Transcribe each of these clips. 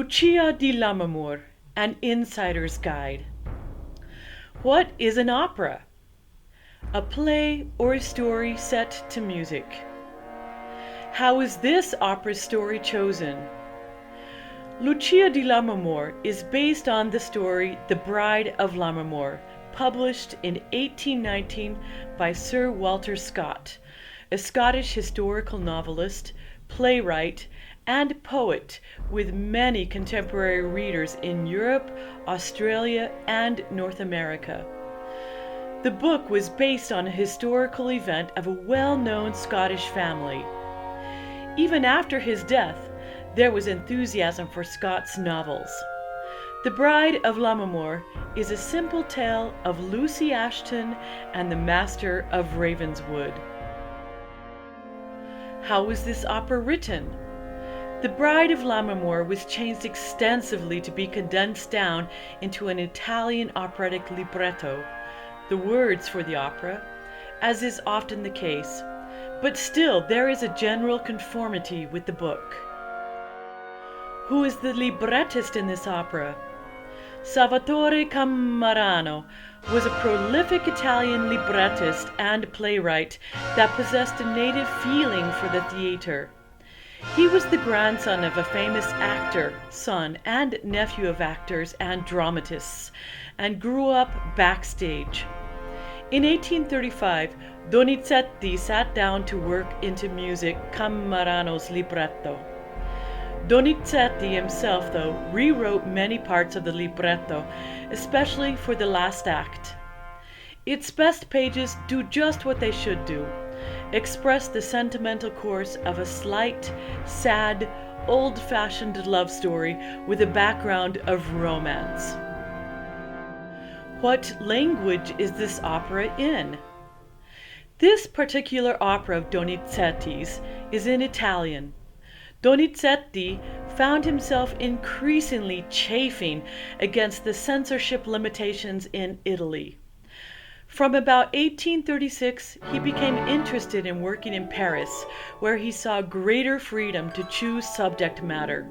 Lucia di Lammermoor, An Insider's Guide. What is an opera? A play or a story set to music. How is this opera story chosen? Lucia di Lammermoor is based on the story The Bride of Lammermoor, published in 1819 by Sir Walter Scott, a Scottish historical novelist, playwright, and poet with many contemporary readers in Europe, Australia, and North America. The book was based on a historical event of a well-known Scottish family. Even after his death, there was enthusiasm for Scott's novels. The Bride of Lammermoor is a simple tale of Lucy Ashton and the Master of Ravenswood. How was this opera written? The Bride of Lammermoor was changed extensively to be condensed down into an Italian operatic libretto, the words for the opera, as is often the case, but still there is a general conformity with the book. Who is the librettist in this opera? Salvatore Camarano was a prolific Italian librettist and playwright that possessed a native feeling for the theater. He was the grandson of a famous actor, son and nephew of actors and dramatists, and grew up backstage. In 1835, Donizetti sat down to work into music Camarano's libretto. Donizetti himself, though, rewrote many parts of the libretto, especially for the last act. Its best pages do just what they should do: express the sentimental course of a slight, sad, old-fashioned love story with a background of romance. What language is this opera in? This particular opera of Donizetti's is in Italian. Donizetti found himself increasingly chafing against the censorship limitations in Italy. From about 1836, he became interested in working in Paris, where he saw greater freedom to choose subject matter.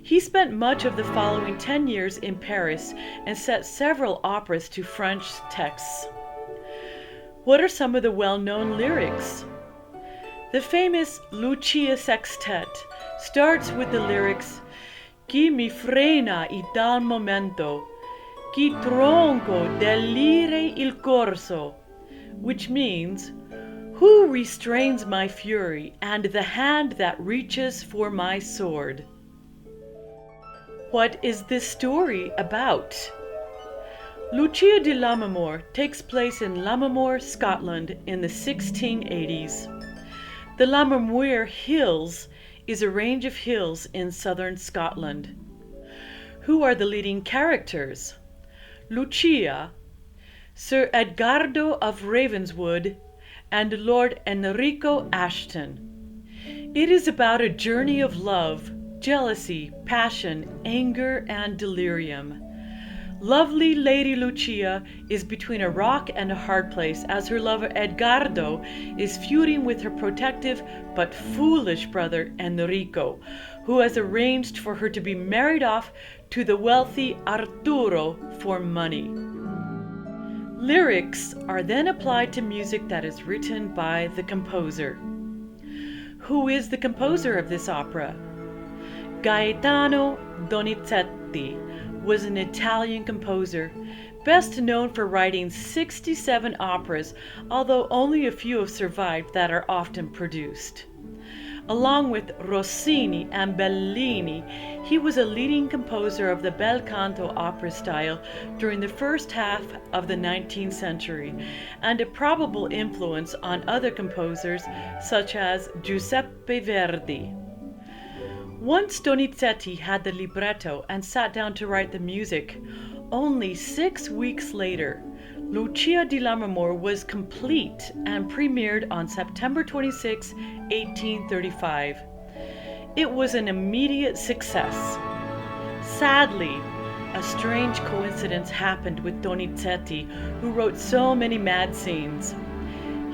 He spent much of the following 10 years in Paris and set several operas to French texts. What are some of the well-known lyrics? The famous Lucia Sextet starts with the lyrics "Chi mi frena in tal momento, chi tronco dell'ire il corso," which means, "Who restrains my fury and the hand that reaches for my sword?" What is this story about? Lucia di Lammermoor takes place in Lammermoor, Scotland in the 1680s. The Lammermoor Hills is a range of hills in southern Scotland. Who are the leading characters? Lucia, Sir Edgardo of Ravenswood, and Lord Enrico Ashton. It is about a journey of love, jealousy, passion, anger, and delirium. Lovely Lady Lucia is between a rock and a hard place, as her lover Edgardo is feuding with her protective but foolish brother Enrico, who has arranged for her to be married off to the wealthy Arturo for money. Lyrics are then applied to music that is written by the composer. Who is the composer of this opera? Gaetano Donizetti was an Italian composer, best known for writing 67 operas, although only a few have survived that are often produced. Along with Rossini and Bellini, he was a leading composer of the bel canto opera style during the first half of the 19th century, and a probable influence on other composers such as Giuseppe Verdi. Once Donizetti had the libretto and sat down to write the music, only 6 weeks later, Lucia di Lammermoor was complete and premiered on September 26, 1835. It was an immediate success. Sadly, a strange coincidence happened with Donizetti, who wrote so many mad scenes.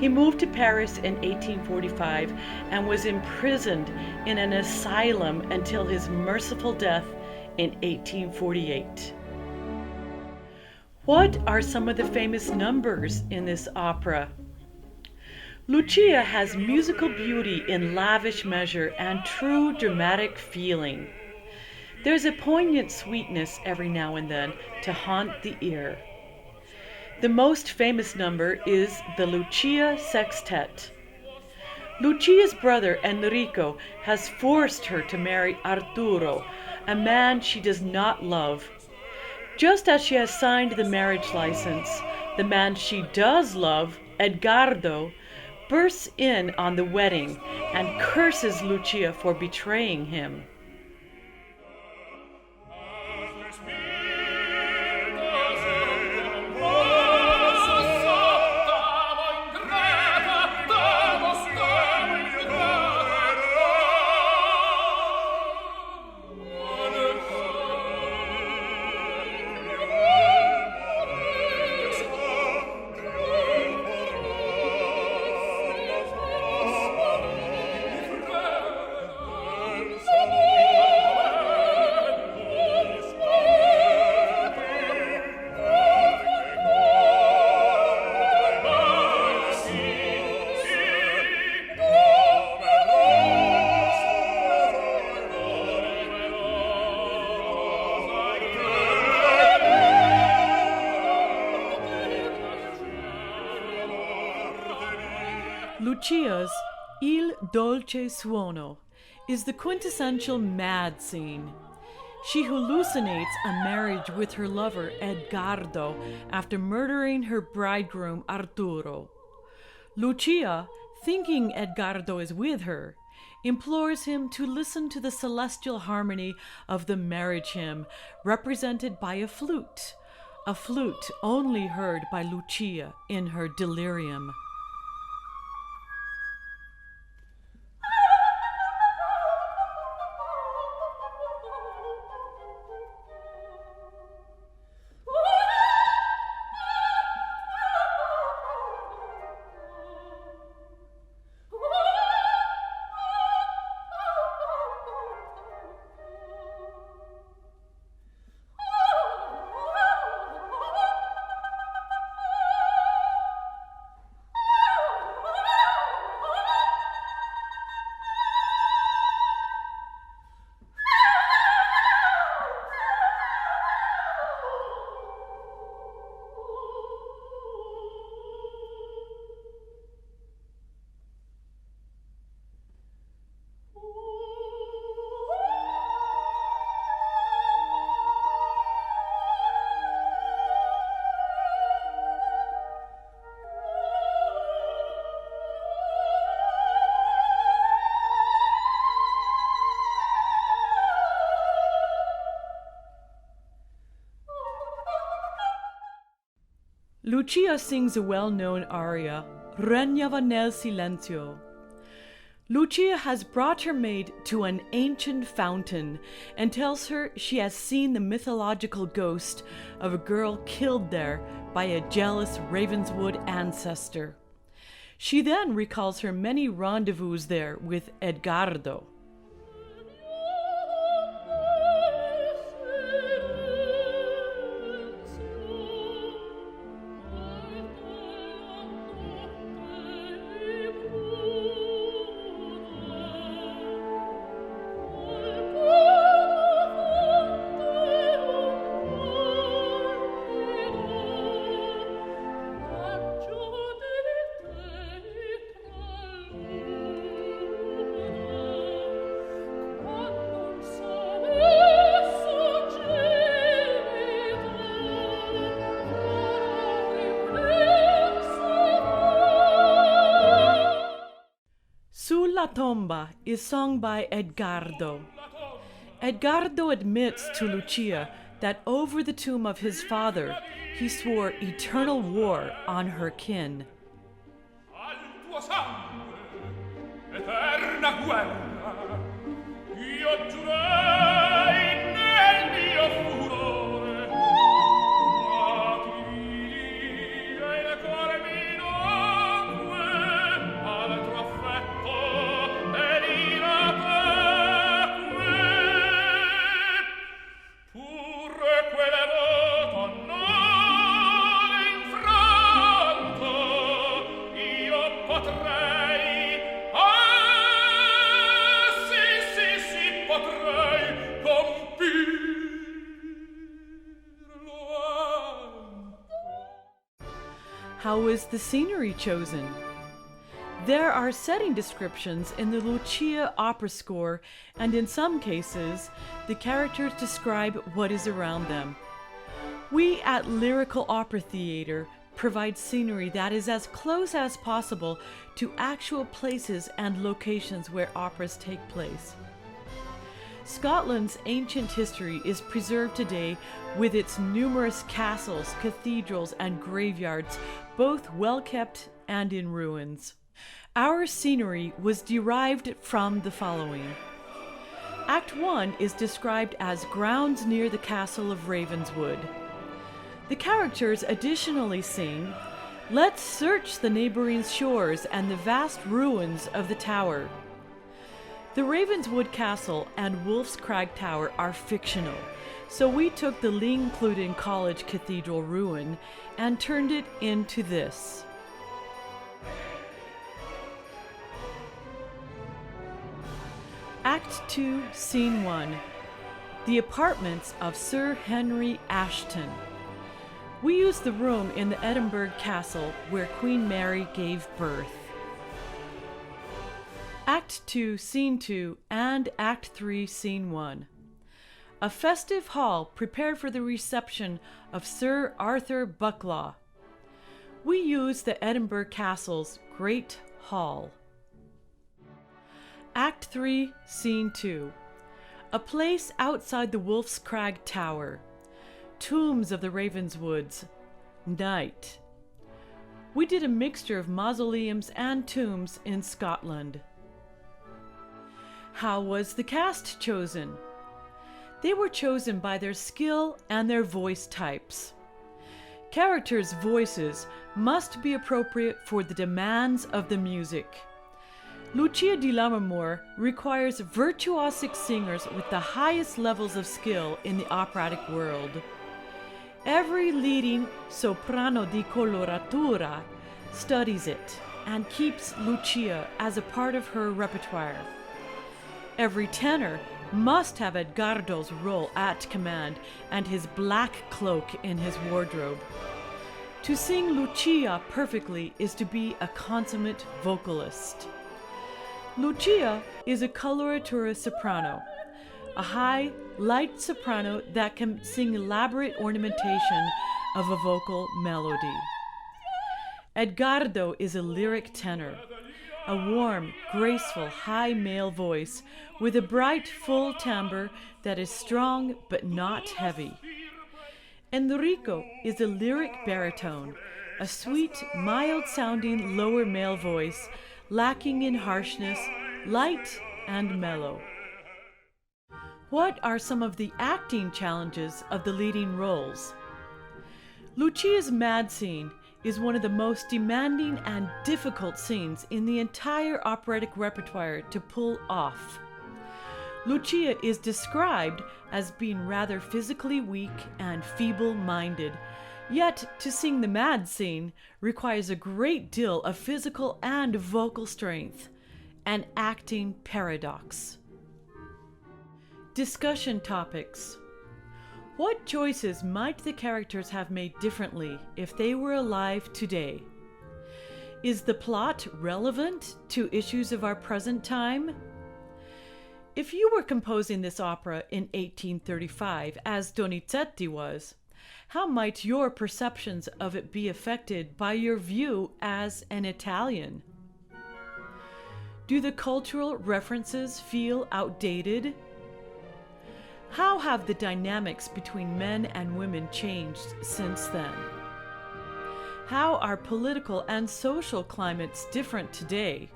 He moved to Paris in 1845 and was imprisoned in an asylum until his merciful death in 1848. What are some of the famous numbers in this opera? Lucia has musical beauty in lavish measure and true dramatic feeling. There's a poignant sweetness every now and then to haunt the ear. The most famous number is the Lucia Sextet. Lucia's brother Enrico has forced her to marry Arturo, a man she does not love. Just as she has signed the marriage license, the man she does love, Edgardo, bursts in on the wedding and curses Lucia for betraying him. Lucia's Il Dolce Suono is the quintessential mad scene. She hallucinates a marriage with her lover Edgardo after murdering her bridegroom Arturo. Lucia, thinking Edgardo is with her, implores him to listen to the celestial harmony of the marriage hymn, represented by a flute only heard by Lucia in her delirium. Lucia sings a well-known aria, Regnava nel silenzio. Lucia has brought her maid to an ancient fountain and tells her she has seen the mythological ghost of a girl killed there by a jealous Ravenswood ancestor. She then recalls her many rendezvous there with Edgardo. Sulla tomba is sung by Edgardo. Edgardo admits to Lucia that over the tomb of his father, he swore eternal war on her kin. Al tuo sangue, eterna guerra, io giurai nel mio furore, ma chi il cuore mi nacque, altro affetto e l'ira tacque. was the scenery chosen? There are setting descriptions in the Lucia opera score, and in some cases, the characters describe what is around them. We at Lyrical Opera Theatre provide scenery that is as close as possible to actual places and locations where operas take place. Scotland's ancient history is preserved today with its numerous castles, cathedrals, and graveyards, both well kept and in ruins. Our scenery was derived from the following. Act 1 is described as grounds near the castle of Ravenswood. The characters additionally sing, "Let's search the neighboring shores and the vast ruins of the tower." The Ravenswood Castle and Wolf's Crag Tower are fictional, so we took the Llyn College Cathedral ruin and turned it into this. Act 2, Scene 1. The apartments of Sir Henry Ashton. We used the room in the Edinburgh Castle where Queen Mary gave birth. Act 2, Scene 2, and Act 3, Scene 1. A festive hall prepared for the reception of Sir Arthur Bucklaw. We used the Edinburgh Castle's Great Hall. Act 3, Scene 2. A place outside the Wolf's Crag Tower. Tombs of the Ravenswoods. Night. We did a mixture of mausoleums and tombs in Scotland. How was the cast chosen? They were chosen by their skill and their voice types. Characters' voices must be appropriate for the demands of the music. Lucia di Lammermoor requires virtuosic singers with the highest levels of skill in the operatic world. Every leading soprano di coloratura studies it and keeps Lucia as a part of her repertoire. Every tenor must have Edgardo's role at command and his black cloak in his wardrobe. To sing Lucia perfectly is to be a consummate vocalist. Lucia is a coloratura soprano, a high, light soprano that can sing elaborate ornamentation of a vocal melody. Edgardo is a lyric tenor, a warm, graceful, high male voice with a bright, full timbre that is strong but not heavy. Enrico is a lyric baritone, a sweet, mild-sounding lower male voice lacking in harshness, light and mellow. What are some of the acting challenges of the leading roles? Lucia's mad scene is one of the most demanding and difficult scenes in the entire operatic repertoire to pull off. Lucia is described as being rather physically weak and feeble-minded, yet to sing the mad scene requires a great deal of physical and vocal strength, an acting paradox. Discussion topics. What choices might the characters have made differently if they were alive today? Is the plot relevant to issues of our present time? If you were composing this opera in 1835, as Donizetti was, how might your perceptions of it be affected by your view as an Italian? Do the cultural references feel outdated? How have the dynamics between men and women changed since then? How are political and social climates different today?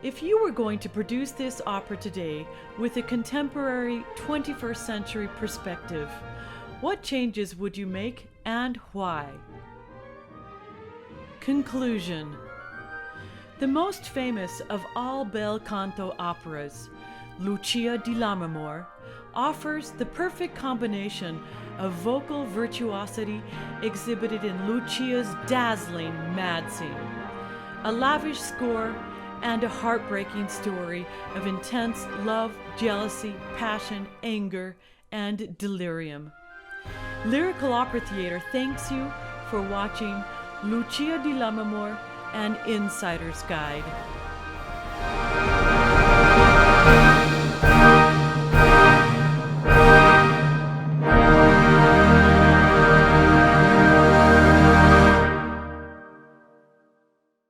If you were going to produce this opera today with a contemporary 21st century perspective, what changes would you make and why? Conclusion. The most famous of all bel canto operas, Lucia di Lammermoor, offers the perfect combination of vocal virtuosity exhibited in Lucia's dazzling mad scene, a lavish score, and a heartbreaking story of intense love, jealousy, passion, anger, and delirium. Lyrical Opera Theatre thanks you for watching Lucia di Lammermoor, An Insider's Guide.